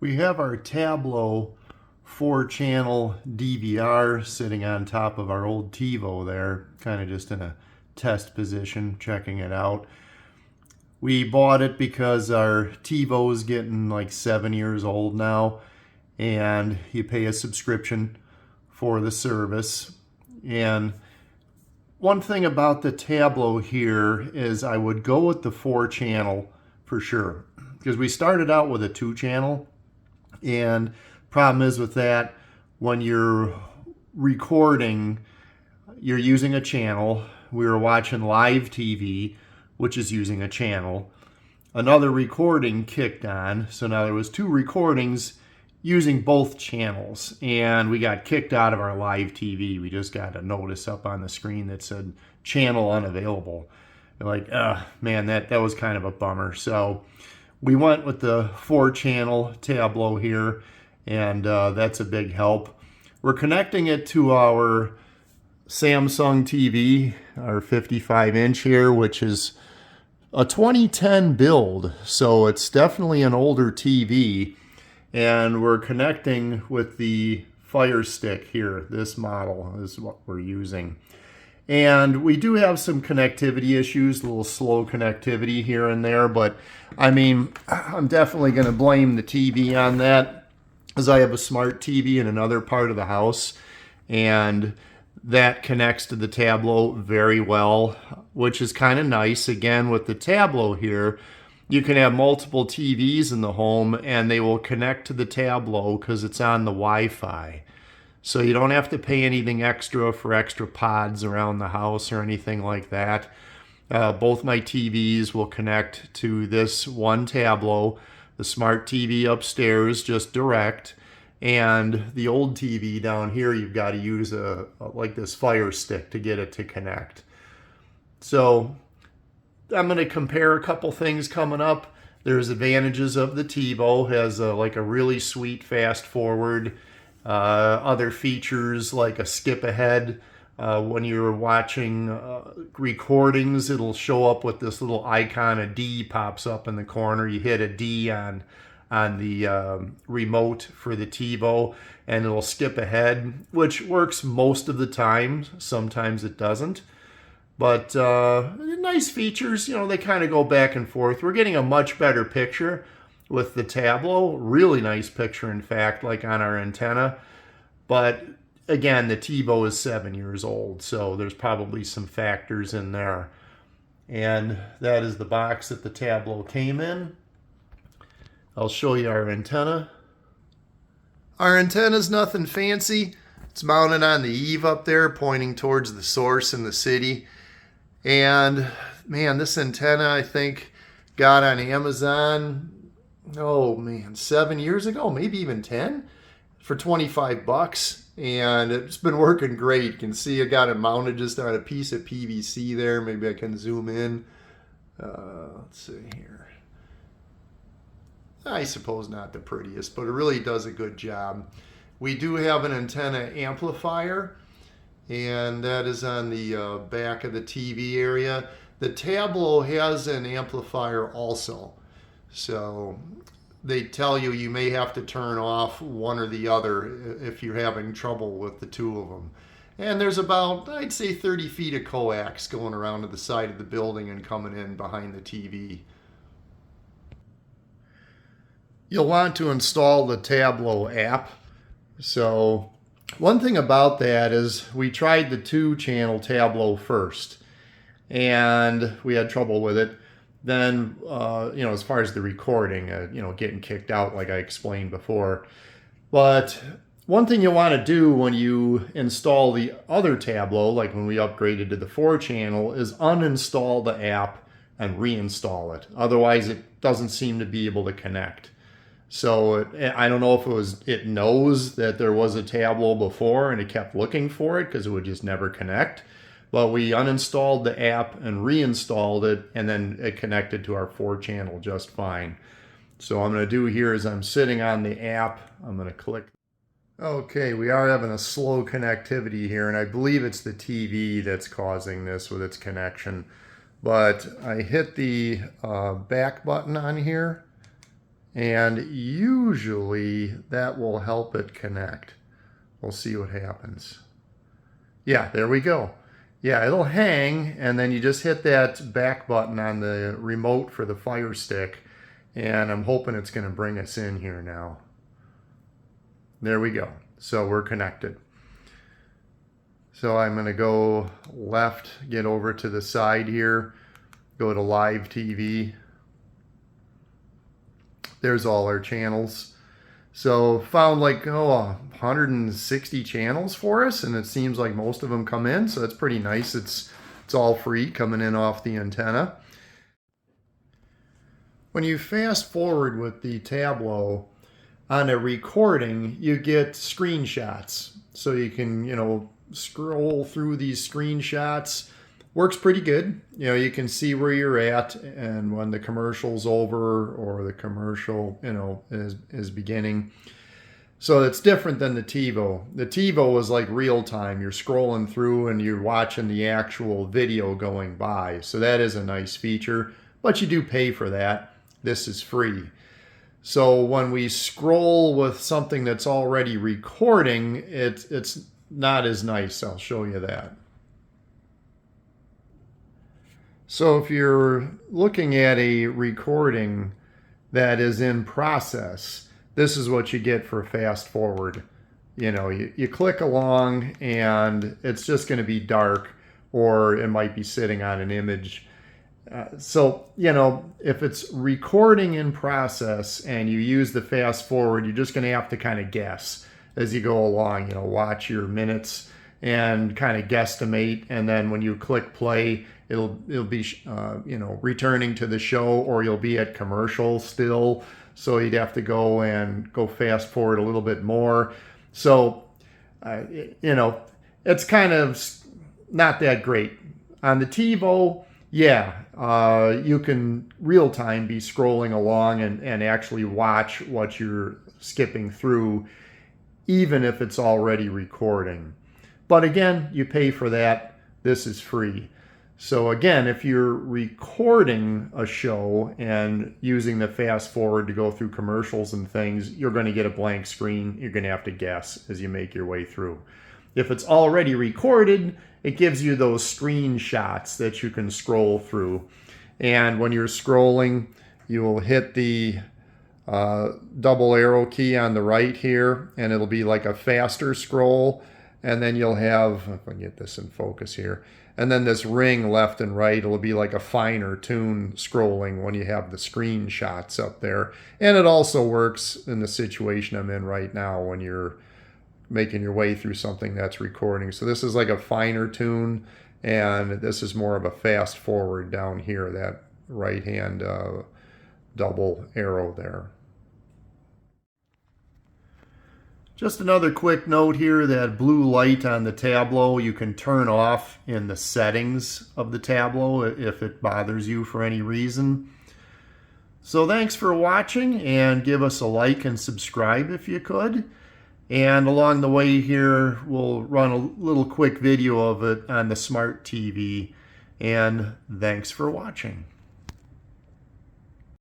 We have our Tablo 4-channel DVR sitting on top of our old TiVo there, kind of just in a test position, checking it out. We bought it because our TiVo is getting like 7 years old now, and you pay a subscription for the service. And one thing about the Tablo here is I would go with the 4-channel for sure, because we started out with a 2-channel, and problem is with that, when you're recording, you're using a channel. We were watching live TV, which is using a channel. Another recording kicked on, so now there was 2 recordings using both channels, and we got kicked out of our live TV. We just got a notice up on the screen that said channel unavailable. We're like, man, that was kind of a bummer. So we went with the 4-channel Tablo here, and that's a big help. We're connecting it to our Samsung TV, our 55-inch here, which is a 2010 build, so it's definitely an older TV. And we're connecting with the Firestick here. This model is what we're using. And we do have some connectivity issues, a little slow connectivity here and there, but I mean, I'm definitely going to blame the TV on that, as I have a smart TV in another part of the house, and that connects to the Tablo very well, which is kind of nice. Again, with the Tablo here, you can have multiple TVs in the home and they will connect to the Tablo because it's on the Wi-Fi. So you don't have to pay anything extra for extra pods around the house or anything like that. Both my TVs will connect to this one Tablo, the smart TV upstairs, just direct. And the old TV down here, you've got to use like this Firestick to get it to connect. So I'm going to compare a couple things coming up. There's advantages of the TiVo. It has like a really sweet fast forward. Other features like a skip ahead. When you're watching recordings, it'll show up with this little icon. A D pops up in the corner. You hit a D on the remote for the TiVo, and it'll skip ahead, which works most of the time. Sometimes it doesn't. But nice features, you know, they kind of go back and forth. We're getting a much better picture with the Tablo. Really nice picture, in fact, like on our antenna. But again, the TiVo is 7 years old, so there's probably some factors in there. And that is the box that the Tablo came in. I'll show you our antenna. Our antenna's nothing fancy. It's mounted on the eave up there, pointing towards the source in the city. And man, this antenna, I think, got on Amazon, oh man, 7 years ago, maybe even 10, for 25 bucks. And it's been working great. You can see I got it mounted just on a piece of PVC there. Maybe I can zoom in. Let's see here. I suppose not the prettiest, but it really does a good job. We do have an antenna amplifier, and that is on the back of the TV area. The Tablo has an amplifier also, so they tell you you may have to turn off one or the other if you're having trouble with the two of them. And there's about, I'd say, 30 feet of coax going around to the side of the building and coming in behind the TV. You'll want to install the Tablo app. So one thing about that is we tried the 2-channel Tablo first, and we had trouble with it. Then, as far as the recording, getting kicked out like I explained before. But one thing you want to do when you install the other Tablo, like when we upgraded to the 4-channel, is uninstall the app and reinstall it. Otherwise, it doesn't seem to be able to connect. So I don't know if it knows that there was a Tablo before and it kept looking for it because it would just never connect. But we uninstalled the app and reinstalled it, and then it connected to our 4-channel just fine. So what I'm going to do here is I'm sitting on the app. I'm going to click. Okay, we are having a slow connectivity here, and I believe it's the TV that's causing this with its connection. But I hit the back button on here, and usually that will help it connect. We'll see what happens. Yeah, there we go. Yeah, it'll hang, and then you just hit that back button on the remote for the Firestick, and I'm hoping it's going to bring us in here now. There we go. So we're connected. So I'm going to go left, get over to the side here, go to live TV. There's all our channels. So found like 160 channels for us, and it seems like most of them come in, so that's pretty nice. It's all free coming in off the antenna. When you fast forward with the Tablo on a recording, you get screenshots. So you can, scroll through these screenshots. Works pretty good. You can see where you're at, and when the commercial's over or the commercial, is beginning. So it's different than the TiVo. The TiVo is like real time. You're scrolling through and you're watching the actual video going by. So that is a nice feature, but you do pay for that. This is free. So when we scroll with something that's already recording, it's not as nice. I'll show you that. So if you're looking at a recording that is in process, this is what you get for fast forward. You click along and it's just going to be dark, or it might be sitting on an image. So if it's recording in process and you use the fast forward, you're just going to have to kind of guess as you go along. Watch your minutes and kind of guesstimate, and then when you click play, it'll be returning to the show, or you'll be at commercial still, so you'd have to go fast forward a little bit more. So it's kind of not that great. On the TiVo, you can real time be scrolling along and actually watch what you're skipping through, even if it's already recording. But again, you pay for that. This is free. So again, if you're recording a show and using the fast forward to go through commercials and things, you're going to get a blank screen. You're going to have to guess as you make your way through. If it's already recorded, it gives you those screenshots that you can scroll through. And when you're scrolling, you will hit the double arrow key on the right here, and it'll be like a faster scroll. And then you'll have, if I can get this in focus here, and then this ring left and right, it'll be like a finer tune scrolling when you have the screenshots up there. And it also works in the situation I'm in right now when you're making your way through something that's recording. So this is like a finer tune, and this is more of a fast forward down here, that right hand double arrow there. Just another quick note here, that blue light on the Tablo you can turn off in the settings of the Tablo if it bothers you for any reason. So thanks for watching, and give us a like and subscribe if you could. And along the way here, we'll run a little quick video of it on the smart TV. And thanks for watching.